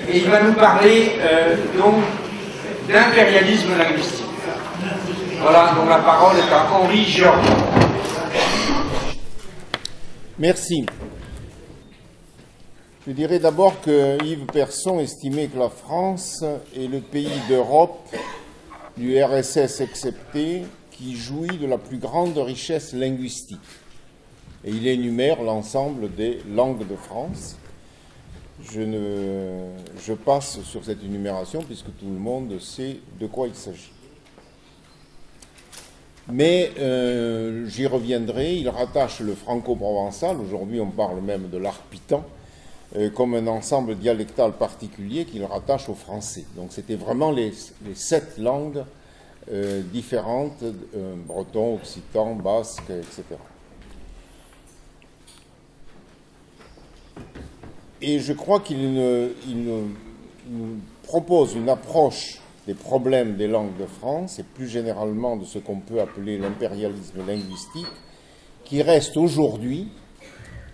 et il va nous parler donc d'impérialisme linguistique. Voilà, donc la parole est à Henri Georges. Merci. Je dirais d'abord que Yves Persson estimait que la France est le pays d'Europe, du RSS excepté, qui jouit de la plus grande richesse linguistique. Et il énumère l'ensemble des langues de France. Je passe sur cette énumération puisque tout le monde sait de quoi il s'agit. Mais j'y reviendrai, il rattache le franco-provençal, aujourd'hui on parle même de l'arpitan, comme un ensemble dialectal particulier qu'il rattache au français. Donc c'était vraiment les 7 langues différentes, breton, occitan, basque, etc. Et je crois qu'il nous propose une approche des problèmes des langues de France et plus généralement de ce qu'on peut appeler l'impérialisme linguistique, qui reste aujourd'hui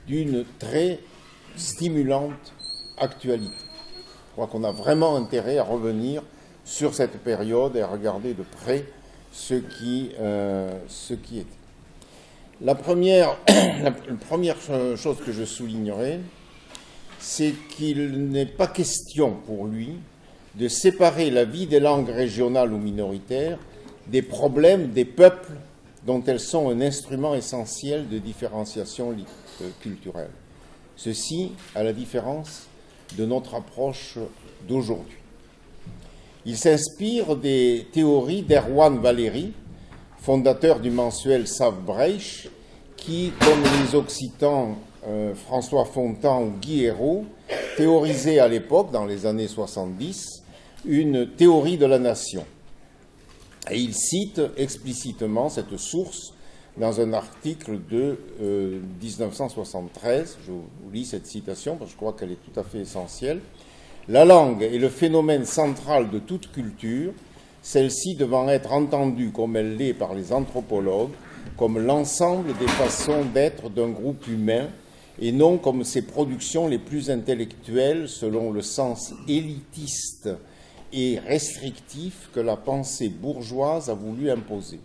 d'une très stimulante actualité. Je crois qu'on a vraiment intérêt à revenir sur cette période et à regarder de près ce qui était. La première chose que je soulignerai, c'est qu'il n'est pas question pour lui de séparer la vie des langues régionales ou minoritaires des problèmes des peuples dont elles sont un instrument essentiel de différenciation culturelle. Ceci à la différence de notre approche d'aujourd'hui. Il s'inspire des théories d'Erwan Valéry, fondateur du mensuel Save-Breich, qui, comme les Occitans François Fontan ou Guy Hérault, théorisait à l'époque, dans les années 70, une théorie de la nation. Et il cite explicitement cette source dans un article de 1973. Je vous lis cette citation parce que je crois qu'elle est tout à fait essentielle. « La langue est le phénomène central de toute culture, celle-ci devant être entendue comme elle l'est par les anthropologues, comme l'ensemble des façons d'être d'un groupe humain, et non comme ses productions les plus intellectuelles selon le sens élitiste et restrictif que la pensée bourgeoise a voulu imposer.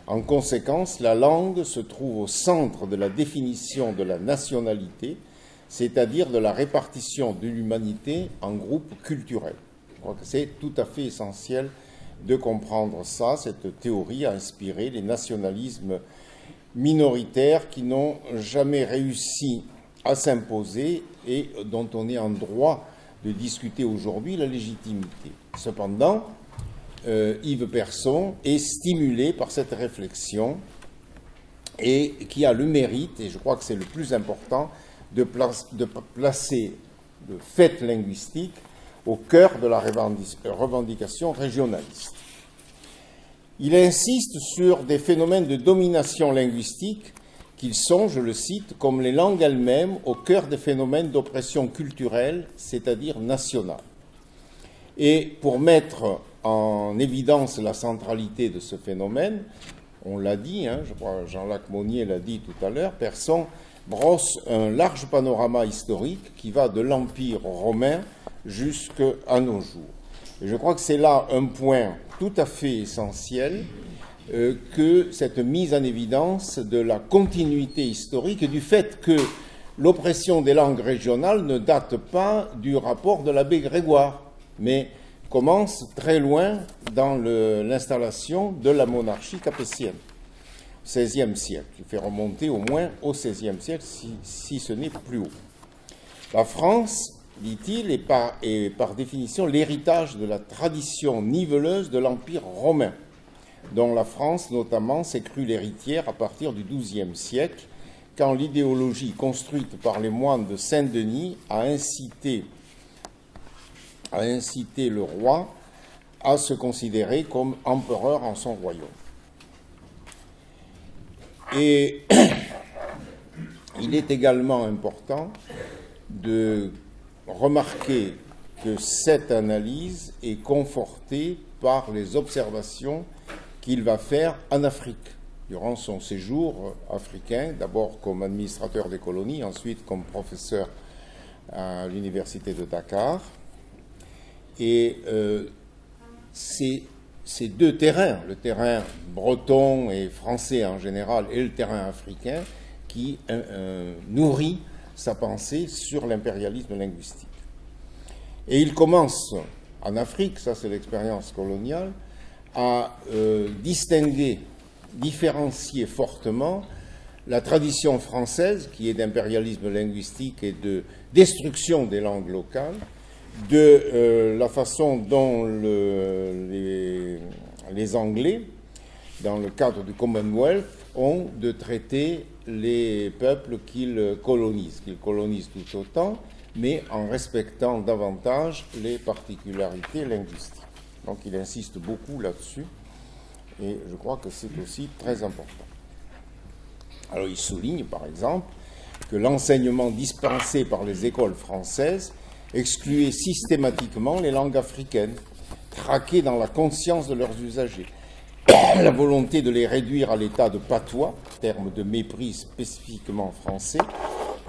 En conséquence, la langue se trouve au centre de la définition de la nationalité, c'est-à-dire de la répartition de l'humanité en groupes culturels. » Je crois que c'est tout à fait essentiel de comprendre ça. Cette théorie a inspiré les nationalismes minoritaires qui n'ont jamais réussi à s'imposer et dont on est en droit de discuter aujourd'hui la légitimité. Cependant, Yves Persson est stimulé par cette réflexion et qui a le mérite, et je crois que c'est le plus important, de placer le fait linguistique au cœur de la revendication régionaliste. Il insiste sur des phénomènes de domination linguistique qu'ils sont, je le cite, comme les langues elles-mêmes, au cœur des phénomènes d'oppression culturelle, c'est-à-dire nationale. Et pour mettre en évidence la centralité de ce phénomène, on l'a dit, je crois Jean-Lac Monnier l'a dit tout à l'heure, Persson brosse un large panorama historique qui va de l'Empire romain jusqu'à nos jours. Et je crois que c'est là un point tout à fait essentiel que cette mise en évidence de la continuité historique et du fait que l'oppression des langues régionales ne date pas du rapport de l'abbé Grégoire, mais commence très loin dans l'installation de la monarchie capétienne, au XVIe siècle. Il fait remonter au moins au XVIe siècle, si ce n'est plus haut. La France, dit-il, est par définition l'héritage de la tradition niveleuse de l'Empire romain, dont la France, notamment, s'est crue l'héritière à partir du XIIe siècle, quand l'idéologie construite par les moines de Saint-Denis a incité le roi à se considérer comme empereur en son royaume. Et il est également important de remarquer que cette analyse est confortée par les observations qu'il va faire en Afrique durant son séjour africain, d'abord comme administrateur des colonies, ensuite comme professeur à l'université de Dakar, Et ces deux terrains, le terrain breton et français en général et le terrain africain, qui nourrit sa pensée sur l'impérialisme linguistique. Et il commence en Afrique, ça c'est l'expérience coloniale, à distinguer, différencier fortement la tradition française, qui est d'impérialisme linguistique et de destruction des langues locales, de la façon dont les Anglais, dans le cadre du Commonwealth, ont de traiter les peuples qu'ils colonisent tout autant, mais en respectant davantage les particularités linguistiques. Donc il insiste beaucoup là-dessus, et je crois que c'est aussi très important. Alors il souligne, par exemple, que l'enseignement dispensé par les écoles françaises excluait systématiquement les langues africaines, traquées dans la conscience de leurs usagers. La volonté de les réduire à l'état de patois, terme de mépris spécifiquement français,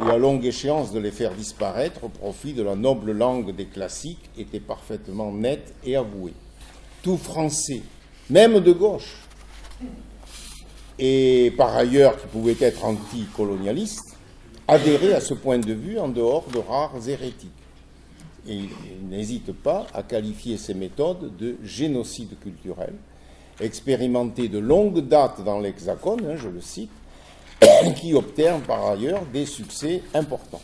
et à longue échéance de les faire disparaître au profit de la noble langue des classiques était parfaitement nette et avouée. Tout français, même de gauche, et par ailleurs qui pouvait être anticolonialiste, adhérait à ce point de vue en dehors de rares hérétiques. Et il n'hésite pas à qualifier ces méthodes de génocide culturel, expérimenté de longue date dans l'Hexagone, je le cite, qui obtient par ailleurs des succès importants.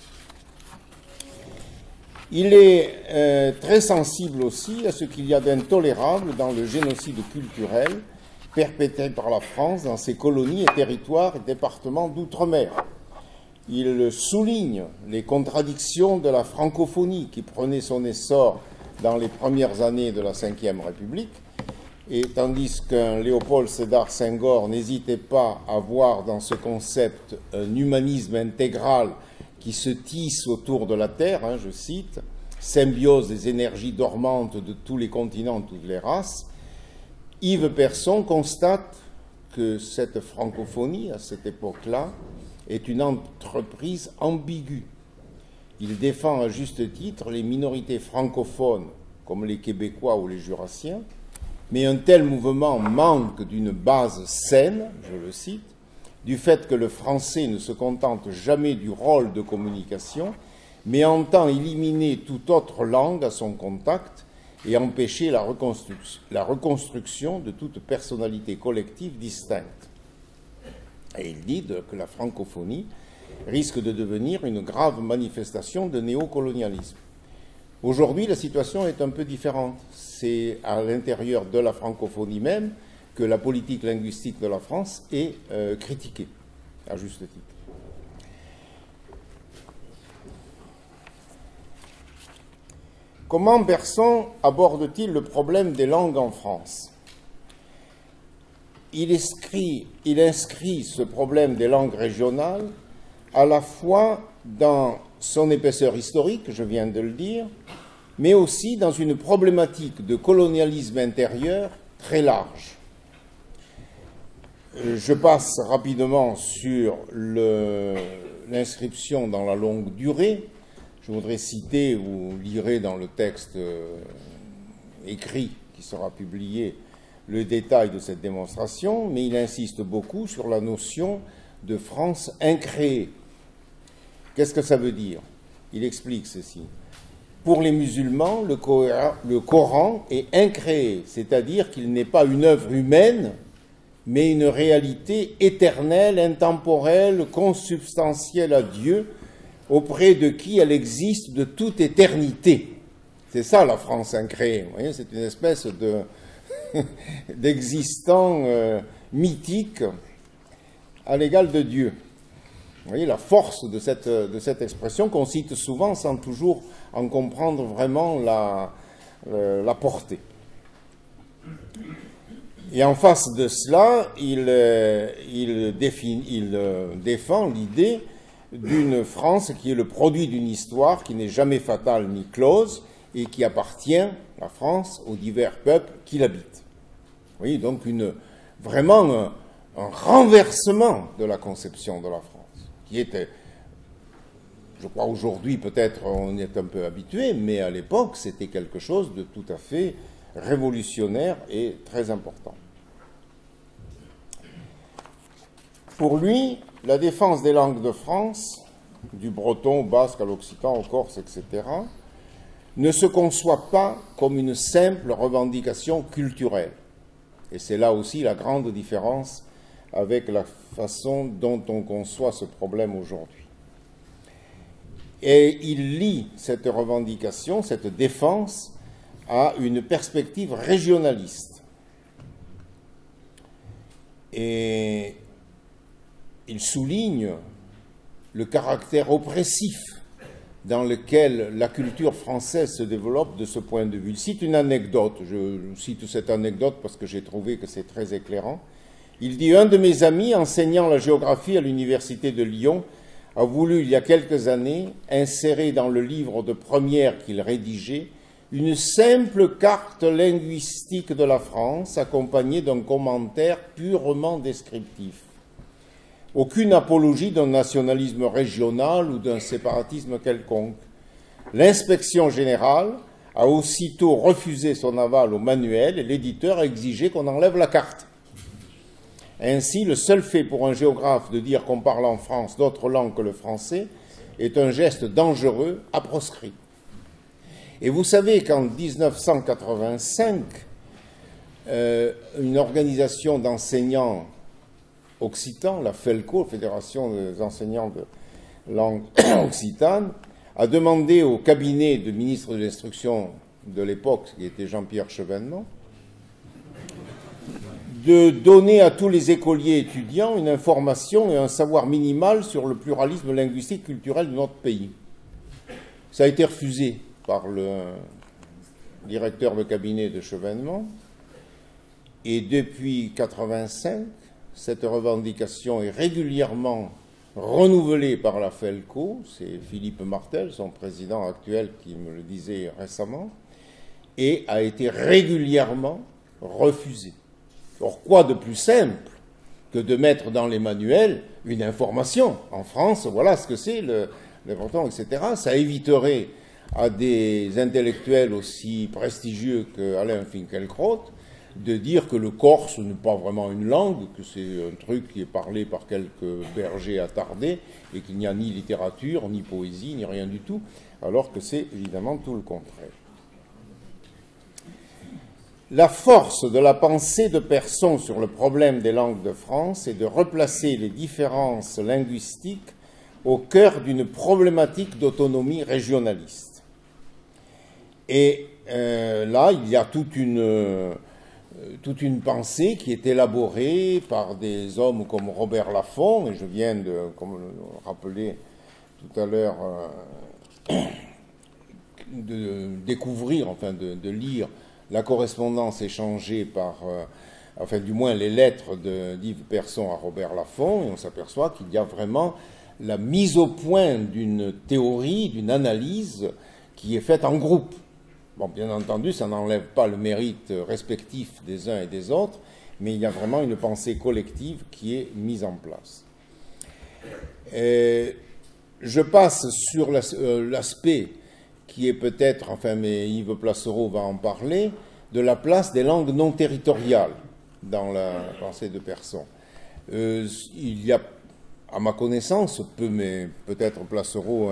Il est très sensible aussi à ce qu'il y a d'intolérable dans le génocide culturel perpétré par la France dans ses colonies et territoires et départements d'outre-mer. Il souligne les contradictions de la francophonie qui prenait son essor dans les premières années de la Ve République, et tandis qu'un Léopold Sédar Senghor n'hésitait pas à voir dans ce concept un humanisme intégral qui se tisse autour de la Terre, je cite, symbiose des énergies dormantes de tous les continents, toutes les races, Yves Persson constate que cette francophonie, à cette époque-là, est une entreprise ambiguë. Il défend à juste titre les minorités francophones, comme les Québécois ou les Jurassiens, mais un tel mouvement manque d'une base saine, je le cite, du fait que le français ne se contente jamais du rôle de communication, mais entend éliminer toute autre langue à son contact et empêcher la reconstruction de toute personnalité collective distincte. Et il dit que la francophonie risque de devenir une grave manifestation de néocolonialisme. Aujourd'hui, la situation est un peu différente. C'est à l'intérieur de la francophonie même que la politique linguistique de la France est critiquée, à juste titre. Comment Persson aborde-t-il le problème des langues en France? Il inscrit ce problème des langues régionales à la fois dans son épaisseur historique, je viens de le dire, mais aussi dans une problématique de colonialisme intérieur très large. Je passe rapidement sur l'inscription dans la longue durée. Je voudrais citer, vous lirez dans le texte écrit qui sera publié, le détail de cette démonstration, mais il insiste beaucoup sur la notion de France incréée. Qu'est-ce que ça veut dire? Il explique ceci. Pour les musulmans, le Coran est incréé, c'est-à-dire qu'il n'est pas une œuvre humaine, mais une réalité éternelle, intemporelle, consubstantielle à Dieu, auprès de qui elle existe de toute éternité. C'est ça la France incréée. Vous voyez, c'est une espèce d'existant mythique à l'égal de Dieu. Vous voyez la force de cette expression qu'on cite souvent sans toujours en comprendre vraiment la portée. Et en face de cela, il défend l'idée d'une France qui est le produit d'une histoire qui n'est jamais fatale ni close et qui appartient, la France, aux divers peuples qui l'habitent. Vous voyez, donc vraiment un renversement de la conception de la France, qui était Je crois aujourd'hui, peut-être, on est un peu habitué, mais à l'époque, c'était quelque chose de tout à fait révolutionnaire et très important. Pour lui, la défense des langues de France, du breton au basque à l'occitan, au corse, etc., ne se conçoit pas comme une simple revendication culturelle. Et c'est là aussi la grande différence avec la façon dont on conçoit ce problème aujourd'hui. Et il lie cette revendication, cette défense, à une perspective régionaliste. Et il souligne le caractère oppressif dans lequel la culture française se développe de ce point de vue. Il cite une anecdote, je cite cette anecdote parce que j'ai trouvé que c'est très éclairant. Il dit « Un de mes amis, enseignant la géographie à l'université de Lyon, a voulu, il y a quelques années, insérer dans le livre de première qu'il rédigeait une simple carte linguistique de la France, accompagnée d'un commentaire purement descriptif. Aucune apologie d'un nationalisme régional ou d'un séparatisme quelconque. L'inspection générale a aussitôt refusé son aval au manuel et l'éditeur a exigé qu'on enlève la carte. Ainsi, le seul fait pour un géographe de dire qu'on parle en France d'autres langues que le français est un geste dangereux à proscrit. » Et vous savez qu'en 1985, une organisation d'enseignants occitans, la FELCO, Fédération des enseignants de langue occitane, a demandé au cabinet du ministre de l'Instruction de l'époque, qui était Jean-Pierre Chevènement, de donner à tous les écoliers étudiants une information et un savoir minimal sur le pluralisme linguistique culturel de notre pays. Ça a été refusé par le directeur de cabinet de Chevènement, et depuis 1985, cette revendication est régulièrement renouvelée par la FELCO, c'est Philippe Martel, son président actuel, qui me le disait récemment, et a été régulièrement refusée. Or, quoi de plus simple que de mettre dans les manuels une information. En France, voilà ce que c'est le breton, etc. Ça éviterait à des intellectuels aussi prestigieux qu'Alain Finkielkraut de dire que le corse n'est pas vraiment une langue, que c'est un truc qui est parlé par quelques bergers attardés et qu'il n'y a ni littérature, ni poésie, ni rien du tout, alors que c'est évidemment tout le contraire. La force de la pensée de Persson sur le problème des langues de France est de replacer les différences linguistiques au cœur d'une problématique d'autonomie régionaliste. Et là, il y a toute une pensée qui est élaborée par des hommes comme Robert Laffont, et je viens de, comme le rappelait tout à l'heure, de découvrir, enfin de lire la correspondance échangée par, enfin du moins les lettres d'Yves Persson à Robert Laffont, et on s'aperçoit qu'il y a vraiment la mise au point d'une théorie, d'une analyse qui est faite en groupe. Bon, bien entendu, ça n'enlève pas le mérite respectif des uns et des autres, mais il y a vraiment une pensée collective qui est mise en place. Je passe sur l'aspect qui est peut-être, enfin, mais Yves Placereau va en parler, de la place des langues non territoriales dans la pensée de Persson. Il y a, à ma connaissance, mais peut-être Placereau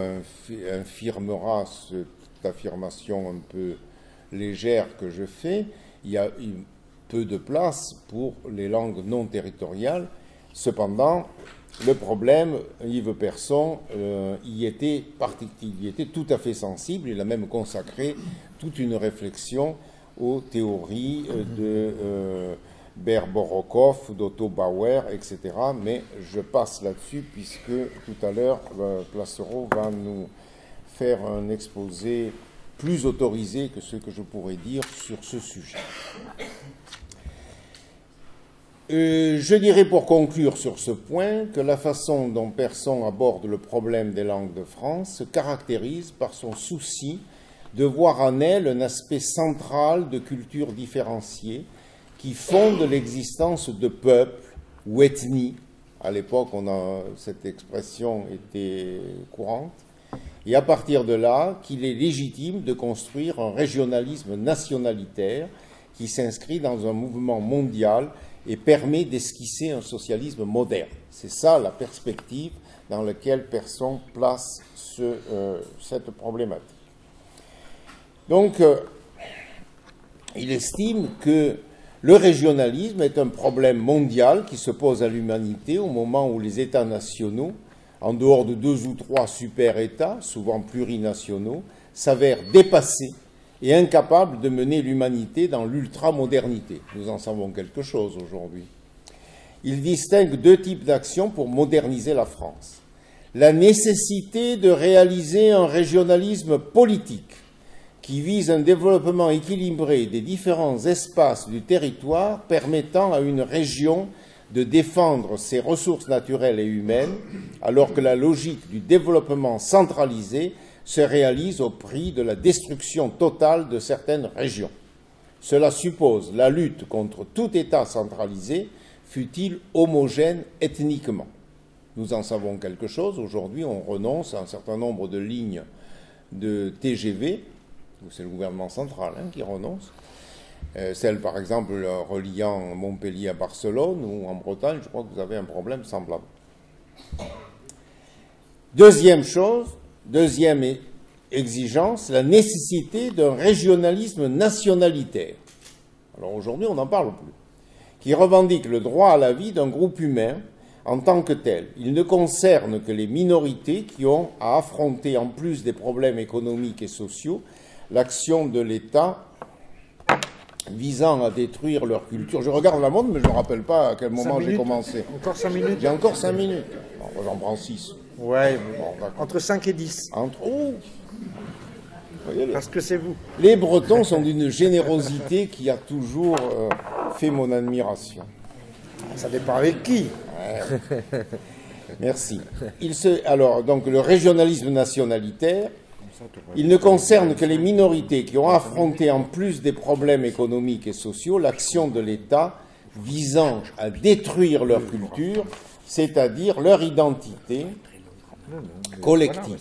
infirmera cette affirmation un peu légère que je fais, il y a peu de place pour les langues non territoriales. Cependant, le problème, Yves Persson y était tout à fait sensible. Il a même consacré toute une réflexion aux théories de Berborokov, d'Otto Bauer, etc. Mais je passe là-dessus puisque tout à l'heure, Placereau va nous faire un exposé plus autorisé que ce que je pourrais dire sur ce sujet. Je dirais pour conclure sur ce point que la façon dont Persson aborde le problème des langues de France se caractérise par son souci de voir en elle un aspect central de culture différenciée qui fonde l'existence de peuples ou ethnies. À l'époque, cette expression était courante, et à partir de là qu'il est légitime de construire un régionalisme nationalitaire qui s'inscrit dans un mouvement mondial et permet d'esquisser un socialisme moderne. C'est ça la perspective dans laquelle Persson place cette problématique. Donc, il estime que le régionalisme est un problème mondial qui se pose à l'humanité au moment où les États nationaux, en dehors de 2 ou 3 super-États, souvent plurinationaux, s'avèrent dépassés et incapables de mener l'humanité dans l'ultramodernité. Nous en savons quelque chose aujourd'hui. Il distingue 2 types d'actions pour moderniser la France. La nécessité de réaliser un régionalisme politique qui vise un développement équilibré des différents espaces du territoire permettant à une région de défendre ses ressources naturelles et humaines, alors que la logique du développement centralisé se réalise au prix de la destruction totale de certaines régions. Cela suppose la lutte contre tout État centralisé, fût-il homogène ethniquement. Nous en savons quelque chose. Aujourd'hui, on renonce à un certain nombre de lignes de TGV, c'est le gouvernement central qui renonce. Celle, par exemple, reliant Montpellier à Barcelone ou en Bretagne, je crois que vous avez un problème semblable. Deuxième chose, deuxième exigence, la nécessité d'un régionalisme nationalitaire. Alors aujourd'hui, on n'en parle plus. Qui revendique le droit à la vie d'un groupe humain en tant que tel. Il ne concerne que les minorités qui ont à affronter, en plus des problèmes économiques et sociaux, l'action de l'État visant à détruire leur culture. Je regarde la montre, mais je ne me rappelle pas à quel moment j'ai commencé. Encore 5 minutes. J'ai encore 5 minutes. Bon, j'en prends 6. Ouais, bon, entre 5 et 10. Parce que c'est vous. Les Bretons sont d'une générosité qui a toujours fait mon admiration. Ça dépend avec qui. Ouais. Merci. Alors, donc, le régionalisme nationalitaire, il ne concerne que les minorités qui ont affronté, en plus des problèmes économiques et sociaux, l'action de l'État visant à détruire leur culture, c'est-à-dire leur identité collective,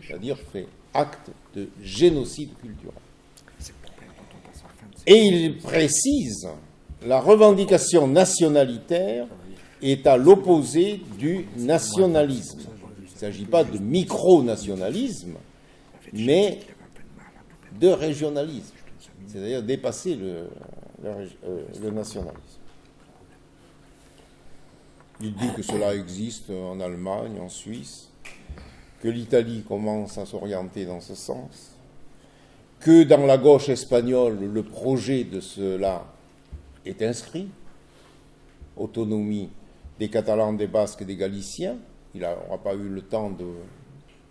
c'est-à-dire fait acte de génocide culturel. Et il précise, la revendication nationalitaire est à l'opposé du nationalisme. Il ne s'agit pas de micro-nationalisme, mais de régionalisme, c'est-à-dire dépasser le nationalisme. Il dit que cela existe en Allemagne, en Suisse, que l'Italie commence à s'orienter dans ce sens, que dans la gauche espagnole, le projet de cela est inscrit, autonomie des Catalans, des Basques et des Galiciens. Il n'aura pas eu le temps de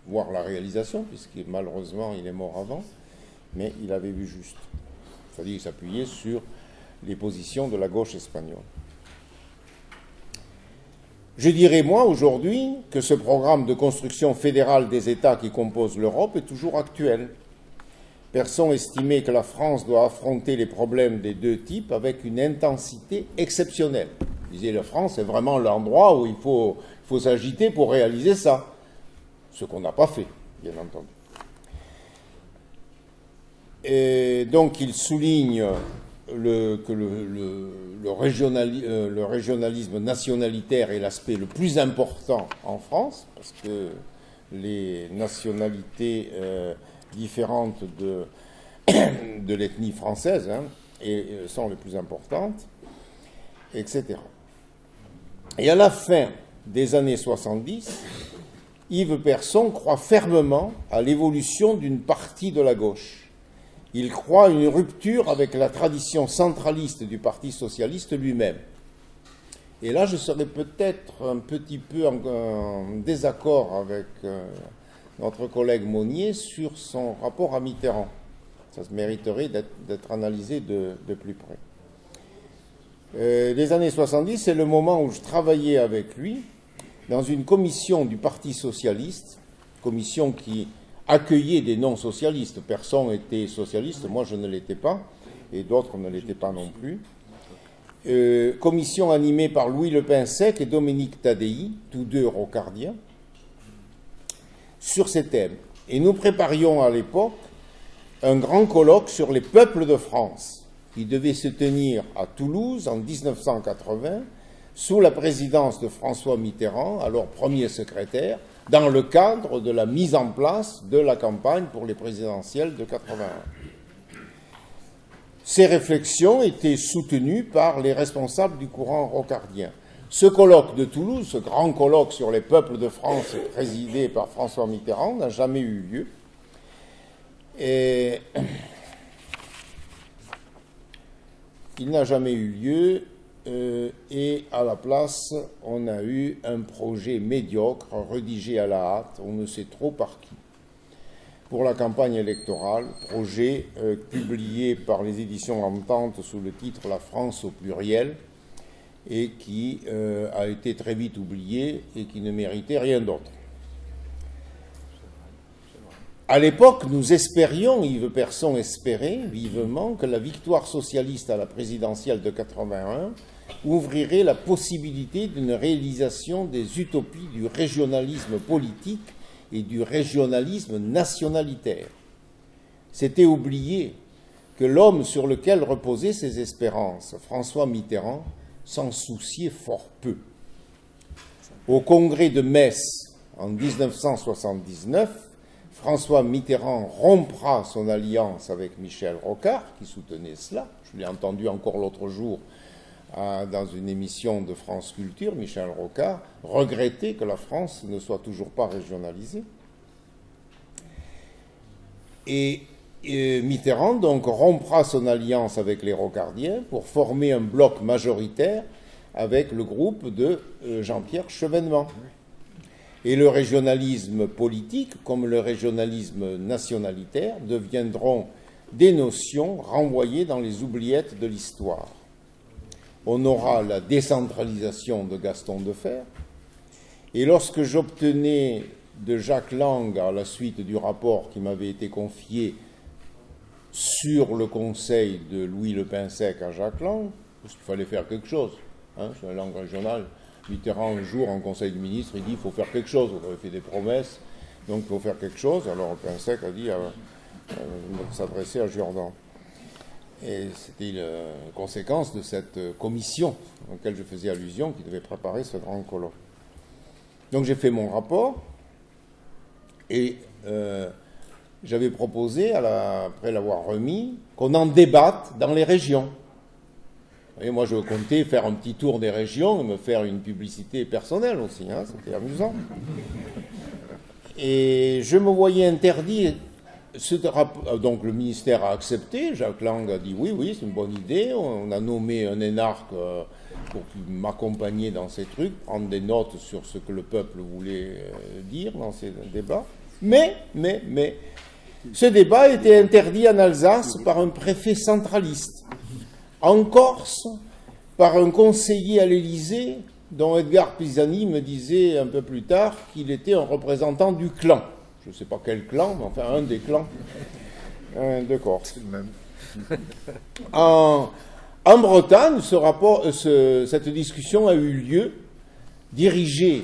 voir la réalisation, puisque malheureusement il est mort avant, mais il avait vu juste. C'est-à-dire qu'il s'appuyait sur les positions de la gauche espagnole. Je dirais, moi, aujourd'hui, que ce programme de construction fédérale des États qui composent l'Europe est toujours actuel. Persson estimait que la France doit affronter les problèmes des 2 types avec une intensité exceptionnelle. Il disait, la France est vraiment l'endroit où il faut s'agiter pour réaliser ça. Ce qu'on n'a pas fait, bien entendu. Et donc, il souligne que le régionalisme nationalitaire est l'aspect le plus important en France, parce que les nationalités différentes de l'ethnie française sont les plus importantes, etc. Et à la fin des années 70, Yves Persson croit fermement à l'évolution d'une partie de la gauche. Il croit à une rupture avec la tradition centraliste du Parti socialiste lui-même. Et là, je serais peut-être un petit peu en désaccord avec notre collègue Monnier sur son rapport à Mitterrand. Ça se mériterait d'être analysé de plus près. Les années 70, c'est le moment où je travaillais avec lui dans une commission du Parti socialiste, commission qui accueillait des non-socialistes. Persson était socialiste, moi je ne l'étais pas, et d'autres ne l'étaient pas non plus. Commission animée par Louis Le Pinsec et Dominique Tadei, tous deux rocardiens, sur ces thèmes. Et nous préparions à l'époque un grand colloque sur les peuples de France, qui devait se tenir à Toulouse en 1980, sous la présidence de François Mitterrand, alors premier secrétaire, dans le cadre de la mise en place de la campagne pour les présidentielles de 81. Ces réflexions étaient soutenues par les responsables du courant rocardien. Ce colloque de Toulouse, ce grand colloque sur les peuples de France présidé par François Mitterrand, n'a jamais eu lieu. Et il n'a jamais eu lieu et à la place, on a eu un projet médiocre, rédigé à la hâte, on ne sait trop par qui, pour la campagne électorale, projet publié par les éditions Entente sous le titre « La France au pluriel » et qui a été très vite oublié et qui ne méritait rien d'autre. À l'époque, nous espérions, Yves Persson espérait vivement, que la victoire socialiste à la présidentielle de 81 ouvrirait la possibilité d'une réalisation des utopies du régionalisme politique et du régionalisme nationalitaire. C'était oublier que l'homme sur lequel reposaient ces espérances, François Mitterrand, s'en souciait fort peu. Au congrès de Metz en 1979, François Mitterrand rompra son alliance avec Michel Rocard, qui soutenait cela. Je l'ai entendu encore l'autre jour dans une émission de France Culture, Michel Rocard regrettait que la France ne soit toujours pas régionalisée. Et Mitterrand donc rompra son alliance avec les Rocardiens pour former un bloc majoritaire avec le groupe de Jean-Pierre Chevènement. Et le régionalisme politique, comme le régionalisme nationalitaire, deviendront des notions renvoyées dans les oubliettes de l'histoire. On aura la décentralisation de Gaston Defferre, et lorsque j'obtenais de Jacques Lang, à la suite du rapport qui m'avait été confié sur le conseil de Louis Le Pinsec à Jacques Lang, parce qu'il fallait faire quelque chose, sur la langue régionale. Mitterrand, un jour, en conseil de ministres, il dit qu'il faut faire quelque chose. On avait fait des promesses, donc il faut faire quelque chose. Alors Le Pinsec a dit s'adresser à Jourdan. Et c'était la conséquence de cette commission à laquelle je faisais allusion, qui devait préparer ce grand colloque. Donc j'ai fait mon rapport, et j'avais proposé, après l'avoir remis, qu'on en débatte dans les régions. Et moi, je comptais faire un petit tour des régions et me faire une publicité personnelle aussi, c'était amusant. Et je me voyais interdit. Donc le ministère a accepté, Jacques Lang a dit oui, c'est une bonne idée. On a nommé un énarque pour m'accompagner dans ces trucs, prendre des notes sur ce que le peuple voulait dire dans ces débats. Mais, ce débat était interdit en Alsace par un préfet centraliste. En Corse, par un conseiller à l'Élysée, dont Edgar Pisani me disait un peu plus tard qu'il était un représentant du clan. Je ne sais pas quel clan, mais enfin un des clans de Corse. En Bretagne, cette discussion a eu lieu, dirigée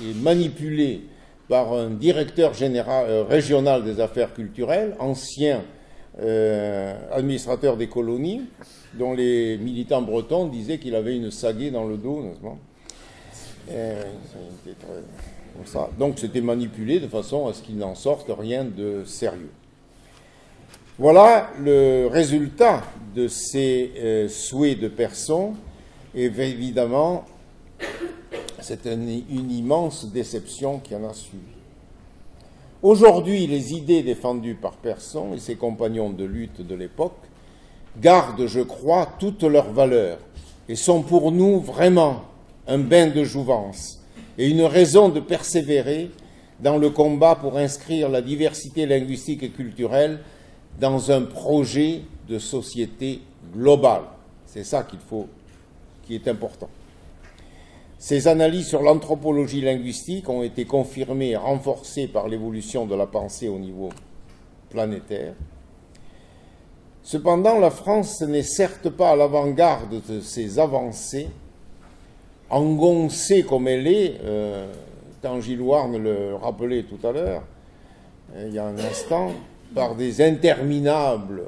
et manipulée par un directeur général, régional des affaires culturelles, ancien administrateur des colonies, dont les militants bretons disaient qu'il avait une sagaie dans le dos, n'est-ce pas ? Comme ça. Donc c'était manipulé de façon à ce qu'il n'en sorte rien de sérieux. Voilà le résultat de ces souhaits de Persson, et évidemment, c'est une immense déception qui en a suivi. Aujourd'hui, les idées défendues par Persson et ses compagnons de lutte de l'époque gardent, je crois, toute leur valeur et sont pour nous vraiment un bain de jouvence et une raison de persévérer dans le combat pour inscrire la diversité linguistique et culturelle dans un projet de société globale. C'est ça qui est important. Ces analyses sur l'anthropologie linguistique ont été confirmées et renforcées par l'évolution de la pensée au niveau planétaire. Cependant, la France n'est certes pas à l'avant-garde de ces avancées, engoncée comme elle est, Tanguy Louarn le rappelait tout à l'heure, il y a un instant, par des interminables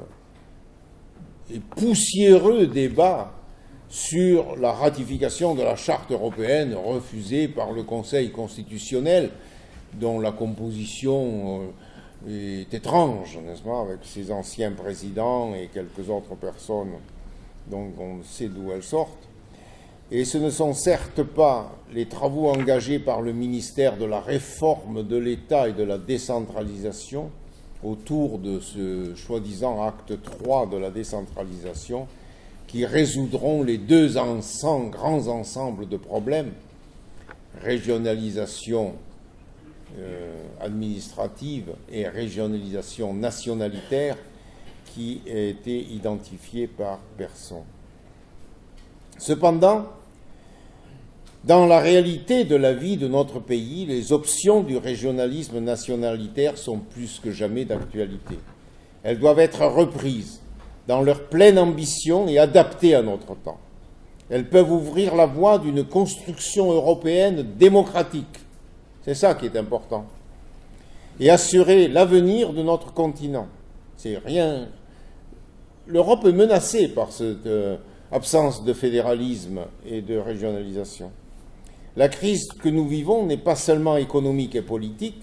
et poussiéreux débats sur la ratification de la Charte européenne refusée par le Conseil constitutionnel, dont la composition est étrange, n'est-ce pas, avec ses anciens présidents et quelques autres personnes dont on sait d'où elles sortent. Et ce ne sont certes pas les travaux engagés par le ministère de la réforme de l'État et de la décentralisation autour de ce soi-disant acte 3 de la décentralisation qui résoudront les deux grands ensembles de problèmes, régionalisation administrative et régionalisation nationalitaire, qui a été identifié par personne. Cependant, dans la réalité de la vie de notre pays, les options du régionalisme nationalitaire sont plus que jamais d'actualité. Elles doivent être reprises dans leur pleine ambition et adaptées à notre temps. Elles peuvent ouvrir la voie d'une construction européenne démocratique, c'est ça qui est important, et assurer l'avenir de notre continent. C'est rien. L'Europe est menacée par cette absence de fédéralisme et de régionalisation. La crise que nous vivons n'est pas seulement économique et politique,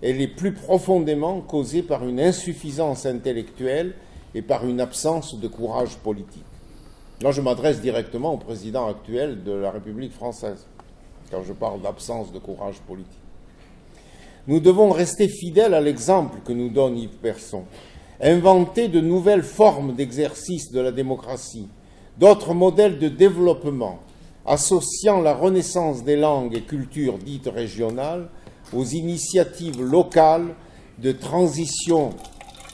elle est plus profondément causée par une insuffisance intellectuelle et par une absence de courage politique. Là, je m'adresse directement au président actuel de la République française, quand je parle d'absence de courage politique. Nous devons rester fidèles à l'exemple que nous donne Yves Persson, inventer de nouvelles formes d'exercice de la démocratie, d'autres modèles de développement, associant la renaissance des langues et cultures dites régionales aux initiatives locales de transition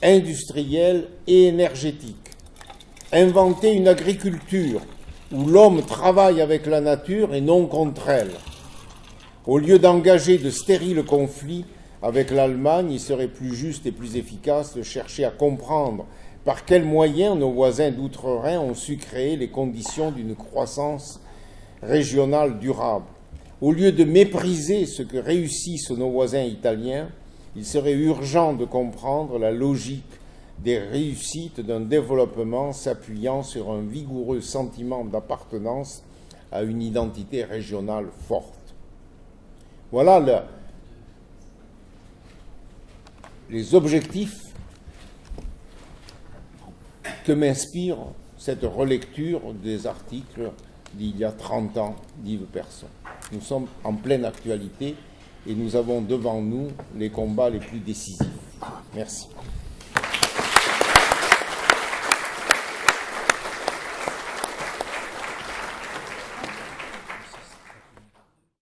industrielle et énergétique. Inventer une agriculture où l'homme travaille avec la nature et non contre elle. Au lieu d'engager de stériles conflits avec l'Allemagne, il serait plus juste et plus efficace de chercher à comprendre par quels moyens nos voisins d'outre-Rhin ont su créer les conditions d'une croissance régionale durable. Au lieu de mépriser ce que réussissent nos voisins italiens, il serait urgent de comprendre la logique des réussites d'un développement s'appuyant sur un vigoureux sentiment d'appartenance à une identité régionale forte. Voilà les objectifs que m'inspire cette relecture des articles d'il y a 30 ans d'Yves Persson. Nous sommes en pleine actualité et nous avons devant nous les combats les plus décisifs. Merci.